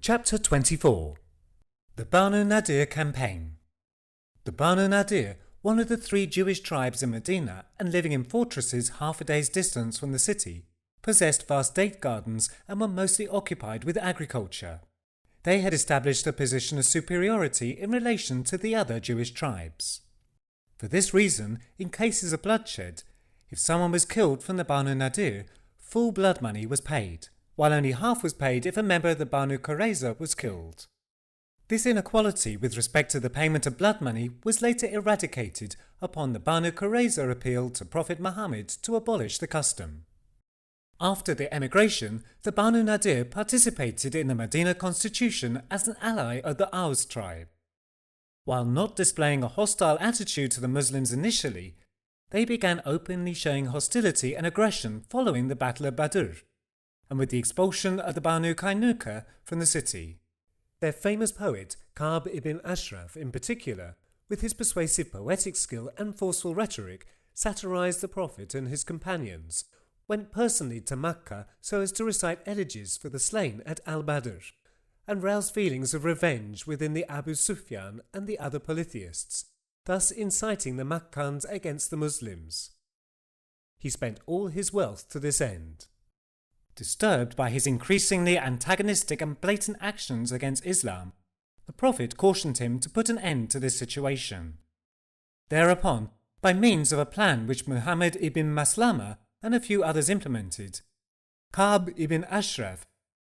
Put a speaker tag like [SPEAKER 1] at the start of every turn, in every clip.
[SPEAKER 1] Chapter 24. The Banu Nadir Campaign. The Banu Nadir, one of the 3 Jewish tribes in Medina and living in fortresses half a day's distance from the city, possessed vast date gardens and were mostly occupied with agriculture. They had established a position of superiority in relation to the other Jewish tribes. For this reason, in cases of bloodshed, if someone was killed from the Banu Nadir, full blood money was paid, while only half was paid if a member of the Banu Qurayza was killed. This inequality with respect to the payment of blood money was later eradicated upon the Banu Qurayza appeal to Prophet Muhammad to abolish the custom. After the emigration, the Banu Nadir participated in the Medina constitution as an ally of the Aus tribe. While not displaying a hostile attitude to the Muslims initially, they began openly showing hostility and aggression following the Battle of Badr, and with the expulsion of the Banu Qaynuqa from the city. Their famous poet, Ka'b ibn Ashraf in particular, with his persuasive poetic skill and forceful rhetoric, satirized the Prophet and his companions, went personally to Makkah so as to recite elegies for the slain at al-Badr, and roused feelings of revenge within the Abu Sufyan and the other polytheists, thus inciting the Makkans against the Muslims. He spent all his wealth to this end. Disturbed by his increasingly antagonistic and blatant actions against Islam, the Prophet cautioned him to put an end to this situation. Thereupon, by means of a plan which Muhammad ibn Maslama and a few others implemented, Ka'b ibn Ashraf,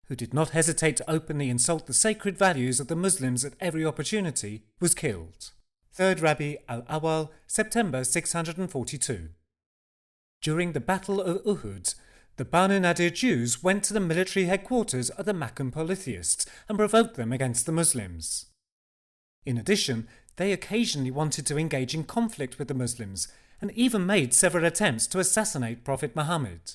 [SPEAKER 1] who did not hesitate to openly insult the sacred values of the Muslims at every opportunity, was killed. 3rd Rabi al-Awwal, September 642. During the Battle of Uhud, the Banu Nadir Jews went to the military headquarters of the Meccan polytheists and provoked them against the Muslims. In addition, they occasionally wanted to engage in conflict with the Muslims and even made several attempts to assassinate Prophet Muhammad.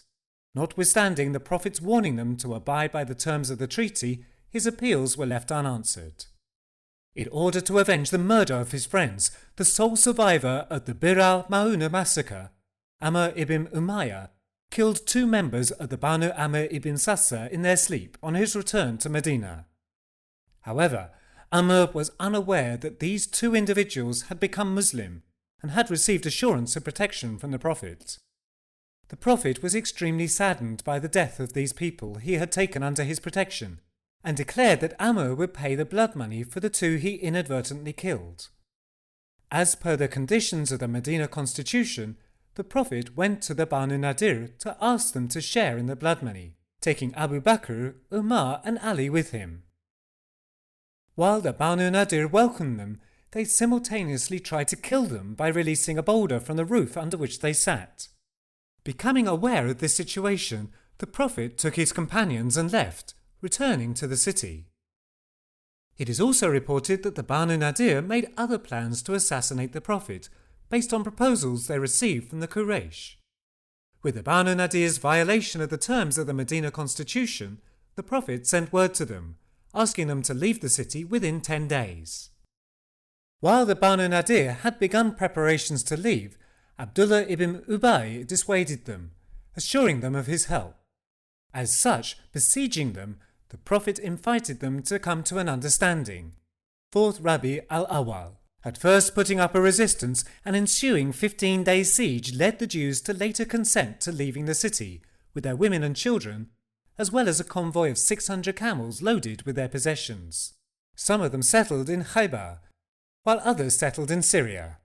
[SPEAKER 1] Notwithstanding the Prophet's warning them to abide by the terms of the treaty, his appeals were left unanswered. In order to avenge the murder of his friends, the sole survivor of the Bir al-Ma'una massacre, Amr ibn Umayyah, killed 2 members of the Banu Amr ibn Sassa in their sleep on his return to Medina. However, Amr was unaware that these 2 individuals had become Muslim and had received assurance of protection from the Prophet. The Prophet was extremely saddened by the death of these people he had taken under his protection, and declared that Amr would pay the blood money for the 2 he inadvertently killed. As per the conditions of the Medina constitution, the Prophet went to the Banu Nadir to ask them to share in the blood money, taking Abu Bakr, Umar and Ali with him. While the Banu Nadir welcomed them, they simultaneously tried to kill them by releasing a boulder from the roof under which they sat. Becoming aware of this situation, the Prophet took his companions and left, returning to the city. It is also reported that the Banu Nadir made other plans to assassinate the Prophet, based on proposals they received from the Quraysh. With the Banu Nadir's violation of the terms of the Medina constitution, the Prophet sent word to them, asking them to leave the city within 10 days. While the Banu Nadir had begun preparations to leave, Abdullah ibn Ubay dissuaded them, assuring them of his help. As such, besieging them, the Prophet invited them to come to an understanding. 4th Rabi al-Awwal. At first putting up a resistance, an ensuing 15-day siege led the Jews to later consent to leaving the city, with their women and children, as well as a convoy of 600 camels loaded with their possessions. Some of them settled in Khaybar, while others settled in Syria.